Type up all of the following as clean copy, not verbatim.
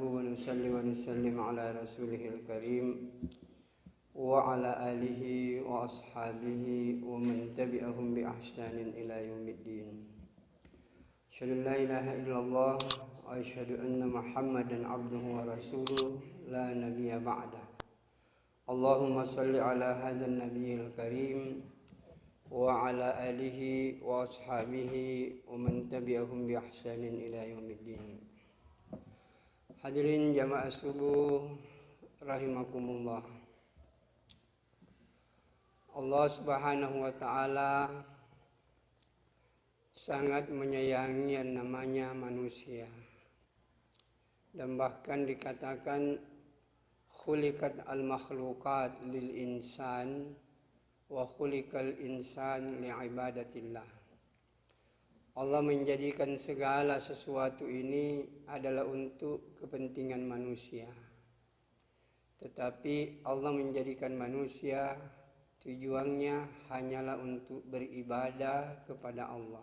ونصلي ونسلم على رسوله الكريم وعلى آله وأصحابه ومن تبعهم بإحسان إلى يوم الدين. أشهد أن لا إله إلا الله وأشهد أن محمدا عبده ورسوله لا نبي بعده. اللهم صل على هذا النبي الكريم وعلى آله وأصحابه ومن تبعهم بإحسان إلى يوم الدين. Hadirin jamaah subuh rahimakumullah. Allah Subhanahu wa taala sangat menyayangi yang namanya manusia. Dan bahkan dikatakan khuliqat al-makhluqat lil insan wa khuliqal insan li ibadatillah. Allah menjadikan segala sesuatu ini adalah untuk kepentingan manusia. Tetapi Allah menjadikan manusia tujuannya hanyalah untuk beribadah kepada Allah.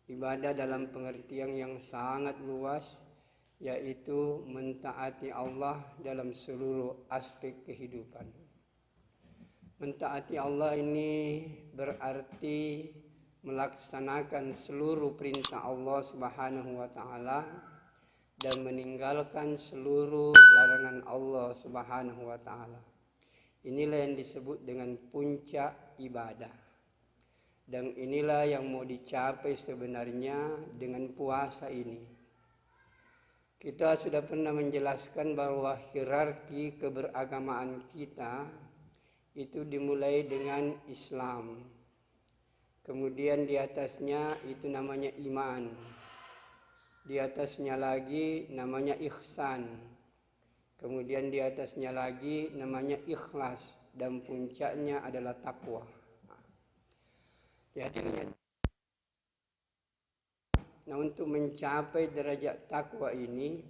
Ibadah dalam pengertian yang sangat luas, yaitu mentaati Allah dalam seluruh aspek kehidupan. Mentaati Allah ini berarti melaksanakan seluruh perintah Allah Subhanahu wa taala dan meninggalkan seluruh larangan Allah Subhanahu wa taala. Inilah yang disebut dengan puncak ibadah. Dan inilah yang mau dicapai sebenarnya dengan puasa ini. Kita sudah pernah menjelaskan bahwa hierarki keberagamaan kita itu dimulai dengan Islam. Kemudian di atasnya itu namanya iman. Di atasnya lagi namanya ihsan. Kemudian di atasnya lagi namanya ikhlas. Dan puncaknya adalah takwa. Nah, untuk mencapai derajat takwa ini,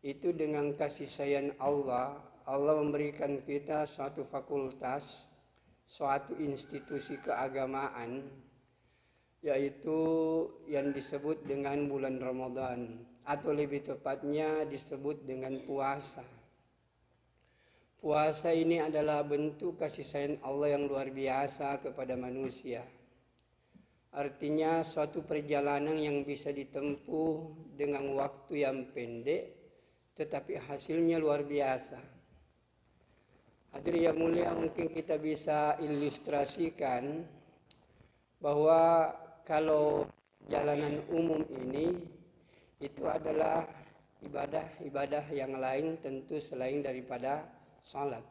itu dengan kasih sayang Allah, Allah memberikan kita suatu fakultas, suatu institusi keagamaan, yaitu yang disebut dengan bulan Ramadan, atau lebih tepatnya disebut dengan puasa. Puasa ini adalah bentuk kasih sayang Allah yang luar biasa kepada manusia. Artinya suatu perjalanan yang bisa ditempuh dengan waktu yang pendek, tetapi hasilnya luar biasa. Hadirin yang mulia, mungkin kita bisa ilustrasikan bahwa kalau jalanan umum ini itu adalah ibadah yang lain tentu selain daripada salat.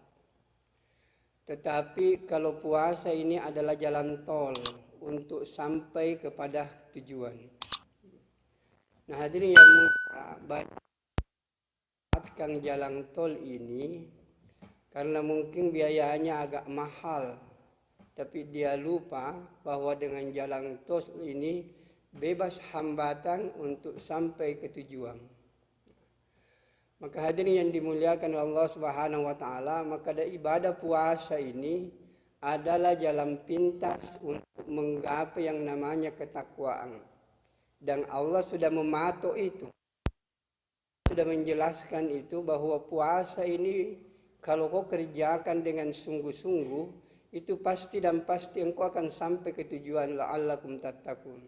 Tetapi kalau puasa ini adalah jalan tol untuk sampai kepada tujuan. Nah, hadirin yang mulia, banyak jalan tol ini karena mungkin biayanya agak mahal, tapi dia lupa bahwa dengan jalan tol ini bebas hambatan untuk sampai ke tujuan. Maka hadirin yang dimuliakan Allah Subhanahu wa taala, maka ibadah puasa ini adalah jalan pintas untuk menggapai yang namanya ketakwaan. Dan Allah sudah mematok itu. Sudah menjelaskan itu bahwa puasa ini kalau kau kerjakan dengan sungguh-sungguh, itu pasti engkau akan sampai ke tujuan, la'allakum tattaqun.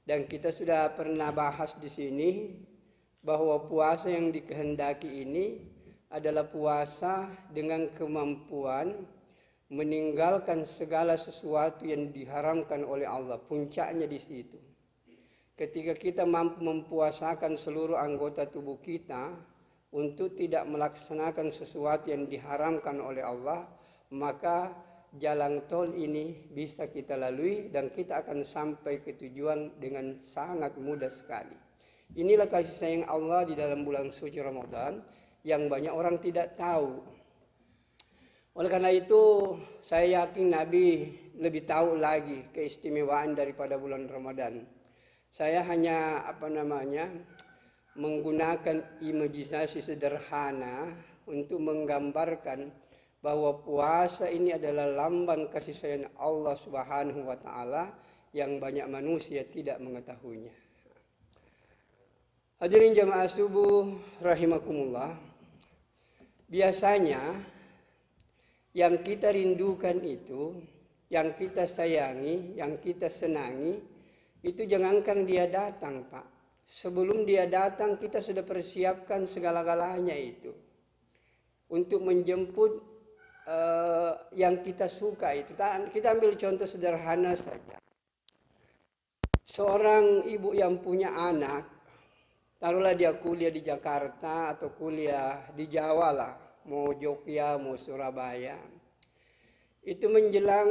Dan kita sudah pernah bahas di sini bahwa puasa yang dikehendaki ini adalah puasa dengan kemampuan meninggalkan segala sesuatu yang diharamkan oleh Allah. Puncaknya di situ. Ketika kita mampu mempuasakan seluruh anggota tubuh kita untuk tidak melaksanakan sesuatu yang diharamkan oleh Allah, maka jalan tol ini bisa kita lalui dan kita akan sampai ke tujuan dengan sangat mudah sekali. Inilah kasih sayang Allah di dalam bulan suci Ramadan yang banyak orang tidak tahu. Oleh karena itu, saya yakin Nabi lebih tahu lagi keistimewaan daripada bulan Ramadan. Saya hanya menggunakan imajinasi sederhana untuk menggambarkan bahwa puasa ini adalah lambang kasih sayang Allah Subhanahu wa taala yang banyak manusia tidak mengetahuinya. Hadirin jamaah subuh rahimakumullah. Biasanya yang kita rindukan itu, yang kita sayangi, yang kita senangi, itu jangankan dia datang, Pak. Sebelum dia datang kita sudah persiapkan segala-galanya itu. Untuk menjemput yang kita suka itu. Kita ambil contoh sederhana saja. Seorang ibu yang punya anak, taruhlah dia kuliah di Jakarta atau kuliah di Jawa lah, mau Jogja, mau Surabaya. Itu menjelang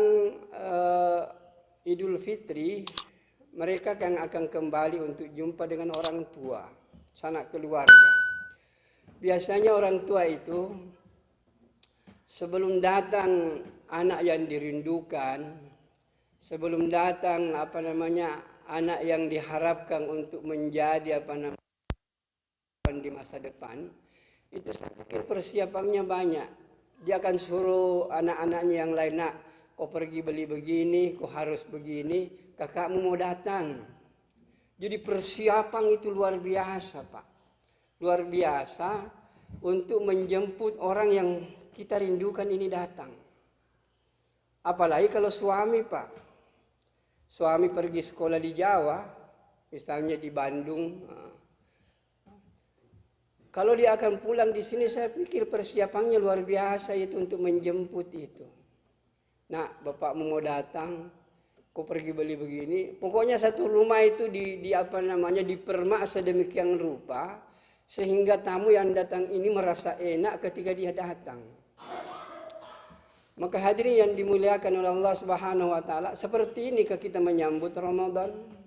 Idul Fitri, mereka akan kembali untuk jumpa dengan orang tua, sanak keluarga. Biasanya orang tua itu sebelum datang anak yang dirindukan, sebelum datang anak yang diharapkan untuk menjadi di masa depan, itu saya pikir persiapannya banyak. Dia akan suruh anak-anaknya yang lain, nak, kau pergi beli begini, kau harus begini, kakakmu mau datang. Jadi persiapan itu luar biasa, Pak. Luar biasa untuk menjemput orang yang kita rindukan ini datang. Apalagi kalau suami, Pak. Suami pergi sekolah di Jawa, misalnya di Bandung. Kalau dia akan pulang di sini, saya pikir persiapannya luar biasa itu untuk menjemput itu. Nah, bapakmu mau datang, kau pergi beli begini. Pokoknya satu rumah itu dipermak sedemikian rupa sehingga tamu yang datang ini merasa enak ketika dia datang. Maka hadirin yang dimuliakan oleh Allah Subhanahu wa taala, seperti ini kita menyambut Ramadan.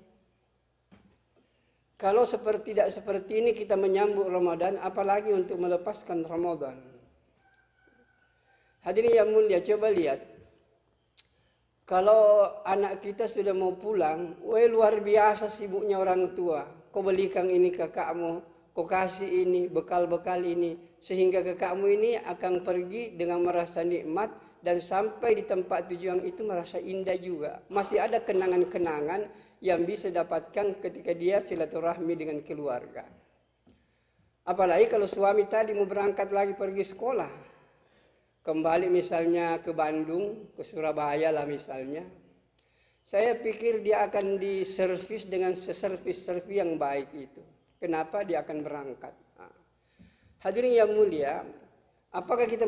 Kalau tidak seperti ini kita menyambut Ramadan, apalagi untuk melepaskan Ramadan. Hadirin yang mulia, coba lihat. Kalau anak kita sudah mau pulang, luar biasa sibuknya orang tua. Kau belikan ini kakakmu, kau kasih ini, bekal-bekal ini. Sehingga kakakmu ini akan pergi dengan merasa nikmat dan sampai di tempat tujuan itu merasa indah juga. Masih ada kenangan-kenangan yang bisa dapatkan ketika dia silaturahmi dengan keluarga. Apalagi kalau suami tadi mau berangkat lagi pergi sekolah, kembali misalnya ke Bandung, ke Surabaya lah misalnya, saya pikir dia akan diservis dengan servis yang baik itu. Kenapa dia akan berangkat? Hadirin yang mulia, apakah kita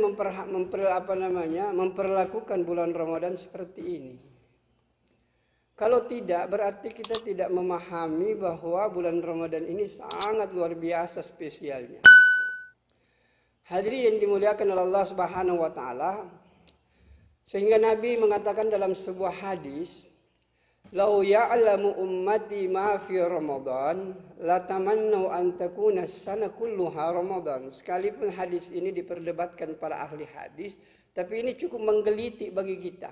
memperlakukan bulan Ramadan seperti ini? Kalau tidak, berarti kita tidak memahami bahwa bulan Ramadan ini sangat luar biasa spesialnya. Hadirin yang dimuliakan oleh Allah Subhanahu wa taala, sehingga Nabi mengatakan dalam sebuah hadis, "Lau ya'lamu ummati ma fi Ramadan, la tamannu an takuna as-sana kulluha Ramadan." Sekalipun hadis ini diperdebatkan para ahli hadis, tapi ini cukup menggelitik bagi kita.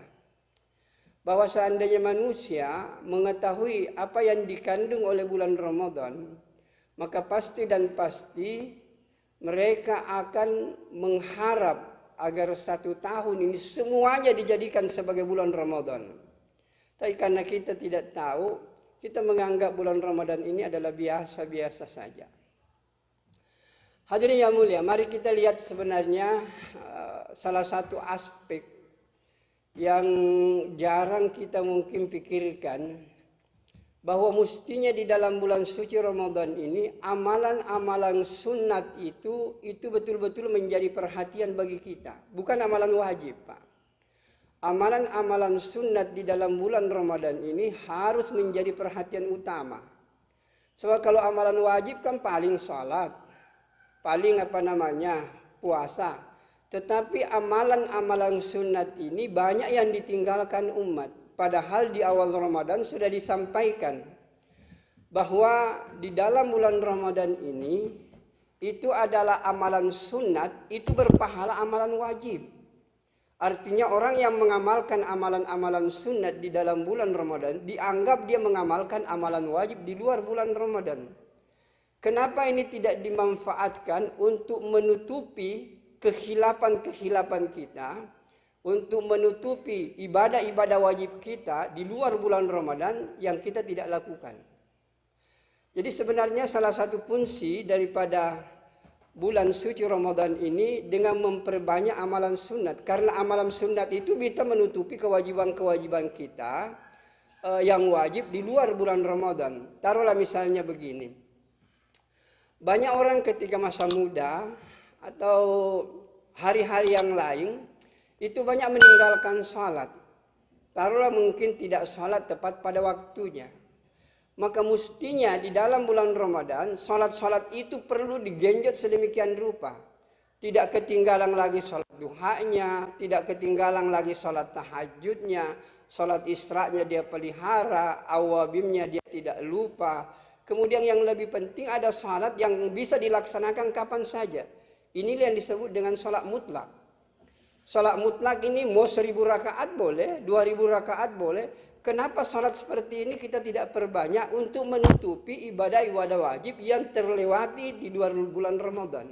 Bahwa seandainya manusia mengetahui apa yang dikandung oleh bulan Ramadan, maka pasti dan pasti mereka akan mengharap agar 1 tahun ini semuanya dijadikan sebagai bulan Ramadan. Tapi karena kita tidak tahu, kita menganggap bulan Ramadan ini adalah biasa-biasa saja. Hadirin yang mulia, mari kita lihat sebenarnya salah satu aspek yang jarang kita mungkin pikirkan, bahwa mestinya di dalam bulan suci Ramadan ini amalan-amalan sunat itu betul-betul menjadi perhatian bagi kita, bukan amalan wajib, Pak. Amalan-amalan sunat di dalam bulan Ramadan ini harus menjadi perhatian utama. Sebab kalau amalan wajib kan paling salat, paling puasa. Tetapi amalan-amalan sunat ini banyak yang ditinggalkan umat. Padahal di awal Ramadan sudah disampaikan bahwa di dalam bulan Ramadan ini itu adalah amalan sunat, itu berpahala amalan wajib. Artinya orang yang mengamalkan amalan-amalan sunat di dalam bulan Ramadan dianggap dia mengamalkan amalan wajib di luar bulan Ramadan. Kenapa ini tidak dimanfaatkan untuk menutupi kehilapan-kehilapan kita, untuk menutupi ibadah-ibadah wajib kita di luar bulan Ramadan yang kita tidak lakukan? Jadi sebenarnya salah satu fungsi daripada bulan suci Ramadan ini dengan memperbanyak amalan sunat. Karena amalan sunat itu bisa menutupi kewajiban-kewajiban kita yang wajib di luar bulan Ramadan. Taruhlah misalnya begini. Banyak orang ketika masa muda atau hari-hari yang lain itu banyak meninggalkan sholat. Taruhlah mungkin tidak sholat tepat pada waktunya. Maka mestinya di dalam bulan Ramadan sholat-sholat itu perlu digenjot sedemikian rupa. Tidak ketinggalan lagi sholat duhanya, tidak ketinggalan lagi sholat tahajudnya, sholat isra'nya dia pelihara, awabimnya dia tidak lupa. Kemudian yang lebih penting ada sholat yang bisa dilaksanakan kapan saja. Inilah yang disebut dengan sholat mutlak. Sholat mutlak ini mau 1000 rakaat boleh, 2000 rakaat boleh. Kenapa sholat seperti ini kita tidak perbanyak untuk menutupi ibadah-ibadah wajib yang terlewati di luar bulan Ramadan.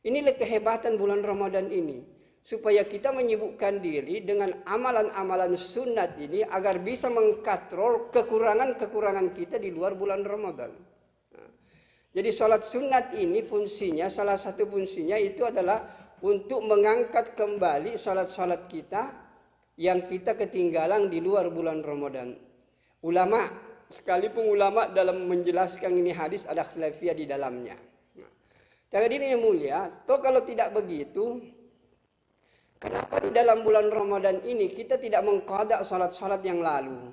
Inilah kehebatan bulan Ramadan ini. Supaya kita menyibukkan diri dengan amalan-amalan sunat ini agar bisa mengkatrol kekurangan-kekurangan kita di luar bulan Ramadan. Jadi sholat sunat ini fungsinya, salah satu fungsinya itu adalah untuk mengangkat kembali sholat-sholat kita yang kita ketinggalan di luar bulan Ramadan. Ulama, sekalipun ulama dalam menjelaskan ini hadis ada khilafiyah di dalamnya. Tapi ini yang mulia, toh kalau tidak begitu, kenapa di dalam bulan Ramadan ini kita tidak mengqada salat-salat yang lalu?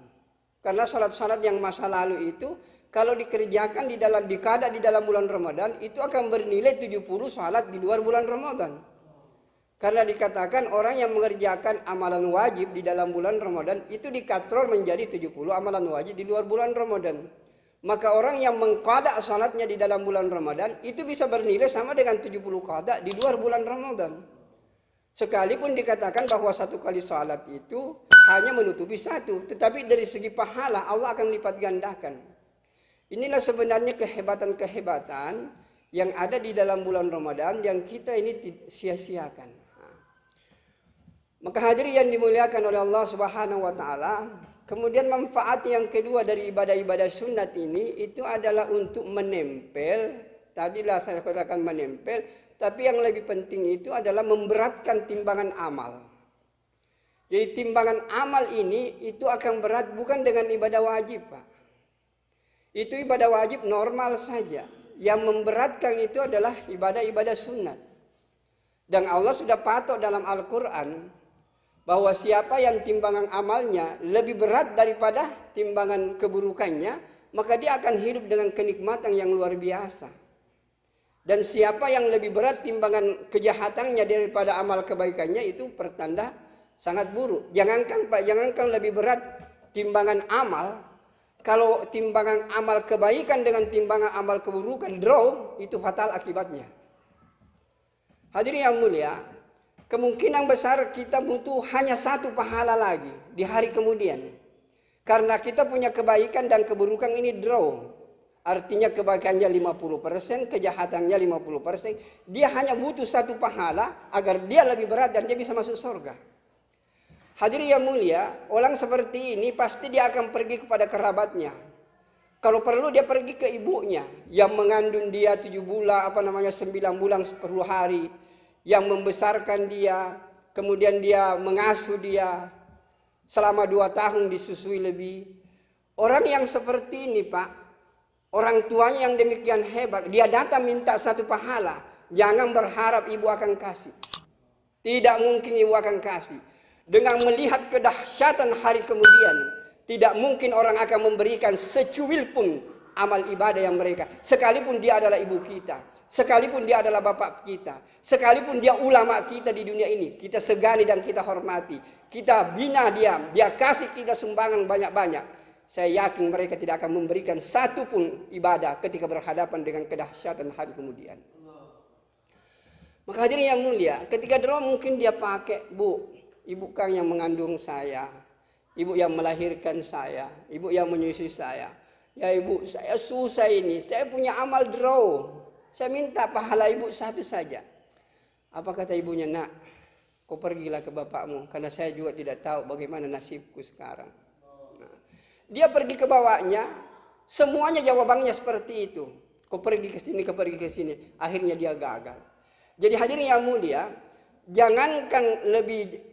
Karena salat-salat yang masa lalu itu kalau dikerjakan dikada di dalam bulan Ramadan itu akan bernilai 70 salat di luar bulan Ramadan. Karena dikatakan orang yang mengerjakan amalan wajib di dalam bulan Ramadan itu dikatrol menjadi 70 amalan wajib di luar bulan Ramadan. Maka orang yang mengqada salatnya di dalam bulan Ramadan itu bisa bernilai sama dengan 70 qada di luar bulan Ramadan. Sekalipun dikatakan bahwa satu kali salat itu hanya menutupi satu, tetapi dari segi pahala Allah akan lipat gandakan. Inilah sebenarnya kehebatan-kehebatan yang ada di dalam bulan Ramadan yang kita ini sia-siakan. Maka hadirin yang dimuliakan oleh Allah Subhanahu wa taala, kemudian manfaat yang kedua dari ibadah-ibadah sunat ini itu adalah untuk menempel. Tadilah saya katakan menempel, tapi yang lebih penting itu adalah memberatkan timbangan amal. Jadi timbangan amal ini itu akan berat bukan dengan ibadah wajib, Pak. Itu ibadah wajib normal saja. Yang memberatkan itu adalah ibadah-ibadah sunat. Dan Allah sudah patok dalam Al-Quran bahwa siapa yang timbangan amalnya lebih berat daripada timbangan keburukannya, maka dia akan hidup dengan kenikmatan yang luar biasa. Dan siapa yang lebih berat timbangan kejahatannya daripada amal kebaikannya, itu pertanda sangat buruk. Jangankan lebih berat timbangan amal, kalau timbangan amal kebaikan dengan timbangan amal keburukan draw, itu fatal akibatnya. Hadirin yang mulia, kemungkinan besar kita butuh hanya satu pahala lagi di hari kemudian. Karena kita punya kebaikan dan keburukan ini draw. Artinya kebaikannya 50%, kejahatannya 50%. Dia hanya butuh satu pahala agar dia lebih berat dan dia bisa masuk surga. Hadirin yang mulia, orang seperti ini pasti dia akan pergi kepada kerabatnya. Kalau perlu dia pergi ke ibunya yang mengandung dia 9 bulan 10 hari. Yang membesarkan dia, kemudian dia mengasuh dia selama 2 tahun disusui lebih. Orang yang seperti ini, Pak, orang tuanya yang demikian hebat, dia datang minta satu pahala, jangan berharap ibu akan kasih. Tidak mungkin ibu akan kasih. Dengan melihat kedahsyatan hari kemudian, tidak mungkin orang akan memberikan secuil pun amal ibadah yang mereka, sekalipun dia adalah ibu kita, sekalipun dia adalah bapak kita, sekalipun dia ulama kita di dunia ini, kita segani dan kita hormati, kita bina dia kasih kita sumbangan banyak-banyak. Saya yakin mereka tidak akan memberikan satu pun ibadah ketika berhadapan dengan kedahsyatan hari kemudian. Maka hadirin yang mulia, ketika dulu mungkin dia pakai, Bu, ibu kan yang mengandung saya, ibu yang melahirkan saya, ibu yang menyusui saya. Ya ibu, saya susah ini, saya punya amal draw. Saya minta pahala ibu satu saja. Apa kata ibunya? Nak, kau pergilah ke bapakmu, karena saya juga tidak tahu bagaimana nasibku sekarang. Nah, dia pergi ke bapaknya, Semuanya jawabannya seperti itu. Kau pergi ke sini, kau pergi ke sini. Akhirnya dia gagal. Jadi hadirin yang mulia, jangankan lebih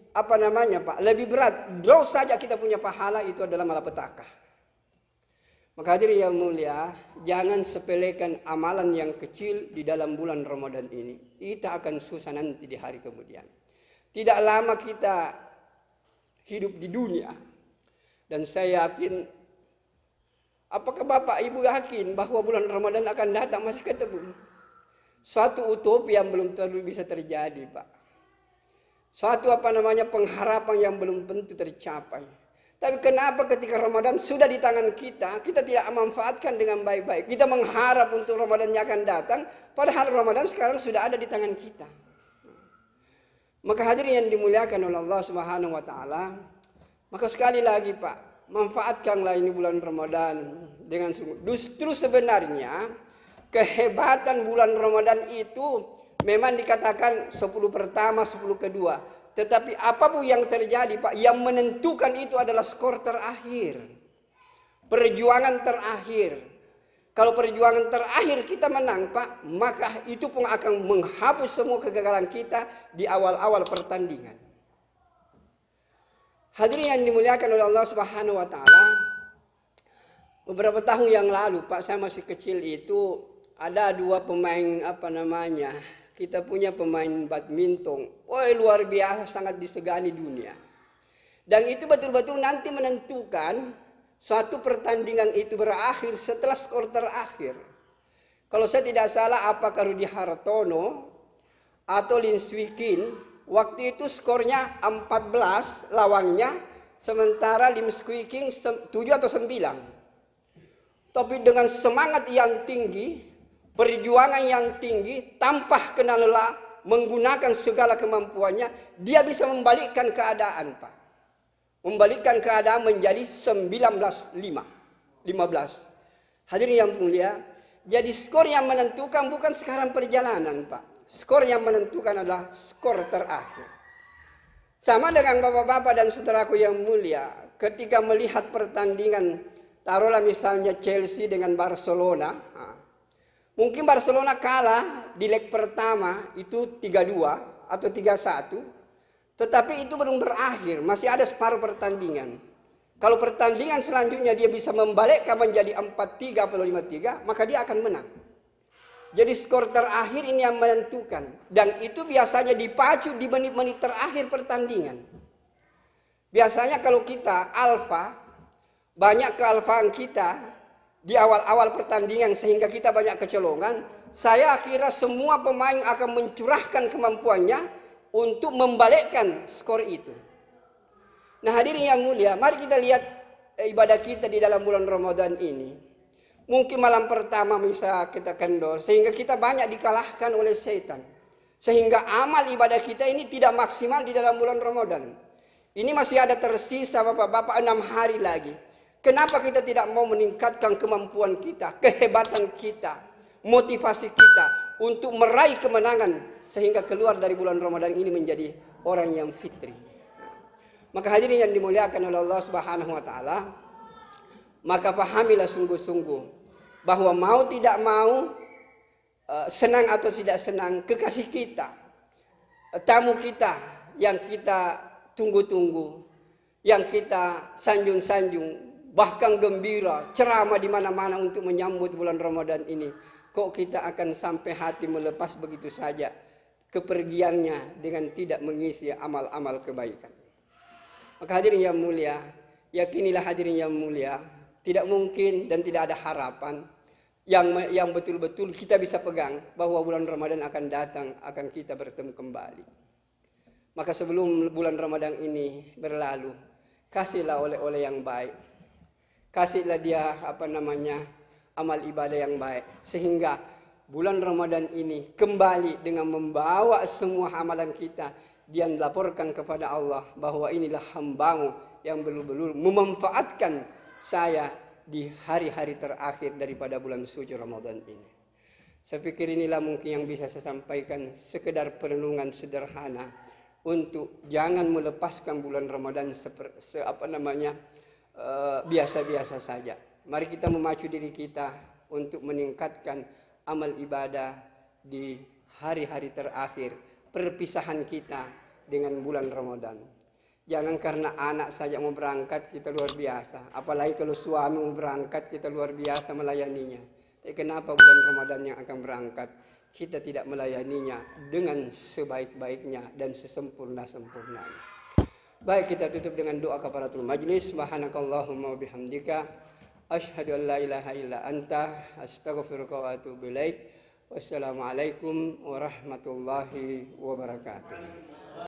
lebih berat. Dosa saja kita punya pahala itu adalah malapetaka. Maka hadirin yang mulia, jangan sepelekan amalan yang kecil di dalam bulan Ramadan ini. Kita akan susah nanti di hari kemudian. Tidak lama kita hidup di dunia. Dan saya yakin, apakah Bapak Ibu yakin bahwa bulan Ramadan akan datang masih ketemu? Suatu utopi yang belum bisa terjadi, Pak. Suatu pengharapan yang belum tentu tercapai. Tapi kenapa ketika Ramadan sudah di tangan kita, kita tidak memanfaatkan dengan baik-baik. Kita mengharap untuk Ramadan yang akan datang, padahal Ramadan sekarang sudah ada di tangan kita. Maka hadirin yang dimuliakan oleh Allah Subhanahu wa taala, maka sekali lagi Pak, manfaatkanlah ini bulan Ramadan dengan sungguh. Justru sebenarnya kehebatan bulan Ramadan itu memang dikatakan 10 pertama, 10 kedua. Tetapi apapun yang terjadi Pak, yang menentukan itu adalah skor terakhir. Perjuangan terakhir. Kalau perjuangan terakhir kita menang Pak, maka itu pun akan menghapus semua kegagalan kita di awal-awal pertandingan. Hadirin yang dimuliakan oleh Allah Subhanahu wa taala, beberapa tahun yang lalu Pak, saya masih kecil itu ada dua pemain kita punya pemain badminton. Luar biasa, sangat disegani dunia. Dan itu betul-betul nanti menentukan suatu pertandingan itu berakhir setelah skor terakhir. Kalau saya tidak salah, apakah Rudi Hartono atau Lin Swikin, waktu itu skornya 14 lawannya, sementara Lim Swiking 7 atau 9. Tapi dengan semangat yang tinggi, perjuangan yang tinggi, tanpa kenal lelah, menggunakan segala kemampuannya, dia bisa membalikkan keadaan Pak. Membalikkan keadaan menjadi 19-15. Hadirin yang mulia, jadi skor yang menentukan bukan sekarang perjalanan Pak. Skor yang menentukan adalah skor terakhir. Sama dengan bapak-bapak dan saudaraku yang mulia, ketika melihat pertandingan, taruhlah misalnya Chelsea dengan Barcelona, mungkin Barcelona kalah di leg pertama itu 3-2 atau 3-1. Tetapi itu belum berakhir, masih ada separuh pertandingan. Kalau pertandingan selanjutnya dia bisa membalikkan menjadi 4-3 atau 5-3, maka dia akan menang. Jadi skor terakhir ini yang menentukan. Dan itu biasanya dipacu di menit-menit terakhir pertandingan. Biasanya kalau kita alfa, banyak kealfaan kita di awal-awal pertandingan sehingga kita banyak kecolongan, saya kira semua pemain akan mencurahkan kemampuannya untuk membalikkan skor itu. Nah hadirin yang mulia, mari kita lihat ibadah kita di dalam bulan Ramadan ini. Mungkin malam pertama bisa kita kendor, sehingga kita banyak dikalahkan oleh setan. Sehingga amal ibadah kita ini tidak maksimal di dalam bulan Ramadan. Ini masih ada tersisa bapak-bapak 6 hari lagi. Kenapa kita tidak mau meningkatkan kemampuan kita, kehebatan kita, motivasi kita untuk meraih kemenangan sehingga keluar dari bulan Ramadan ini menjadi orang yang fitri. Maka hadirin yang dimuliakan oleh Allah Subhanahu wa taala, maka pahamilah sungguh-sungguh bahwa mau tidak mau, senang atau tidak senang, kekasih kita, tamu kita yang kita tunggu-tunggu, yang kita sanjung-sanjung, bahkan gembira, ceramah di mana-mana untuk menyambut bulan Ramadan ini, kok kita akan sampai hati melepas begitu saja kepergiannya dengan tidak mengisi amal-amal kebaikan. Maka hadirin yang mulia, yakinilah hadirin yang mulia, tidak mungkin dan tidak ada harapan yang betul-betul kita bisa pegang bahwa bulan Ramadan akan datang, akan kita bertemu kembali. Maka sebelum bulan Ramadan ini berlalu, kasihlah oleh-oleh yang baik. Kasihlah dia amal ibadah yang baik, sehingga bulan Ramadan ini kembali dengan membawa semua amalan kita, dia melaporkan kepada Allah bahwa inilah hambamu yang betul-betul memanfaatkan saya di hari-hari terakhir daripada bulan suci Ramadan ini. Saya pikir inilah mungkin yang bisa saya sampaikan, sekedar perenungan sederhana untuk jangan melepaskan bulan Ramadan biasa-biasa saja. Mari kita memacu diri kita untuk meningkatkan amal ibadah di hari-hari terakhir perpisahan kita dengan bulan Ramadan. Jangan karena anak saja mau berangkat kita luar biasa, apalagi kalau suami mau berangkat kita luar biasa melayaninya. Tapi kenapa bulan Ramadan yang akan berangkat kita tidak melayaninya dengan sebaik-baiknya dan sesempurna-sempurnanya? Baik, kita tutup dengan doa kafaratul majlis. Subhanakallahumma wabihamdika asyhadu an la ilaha illa anta astaghfiruka wa atubu ilaik. Wassalamualaikum warahmatullahi wabarakatuh.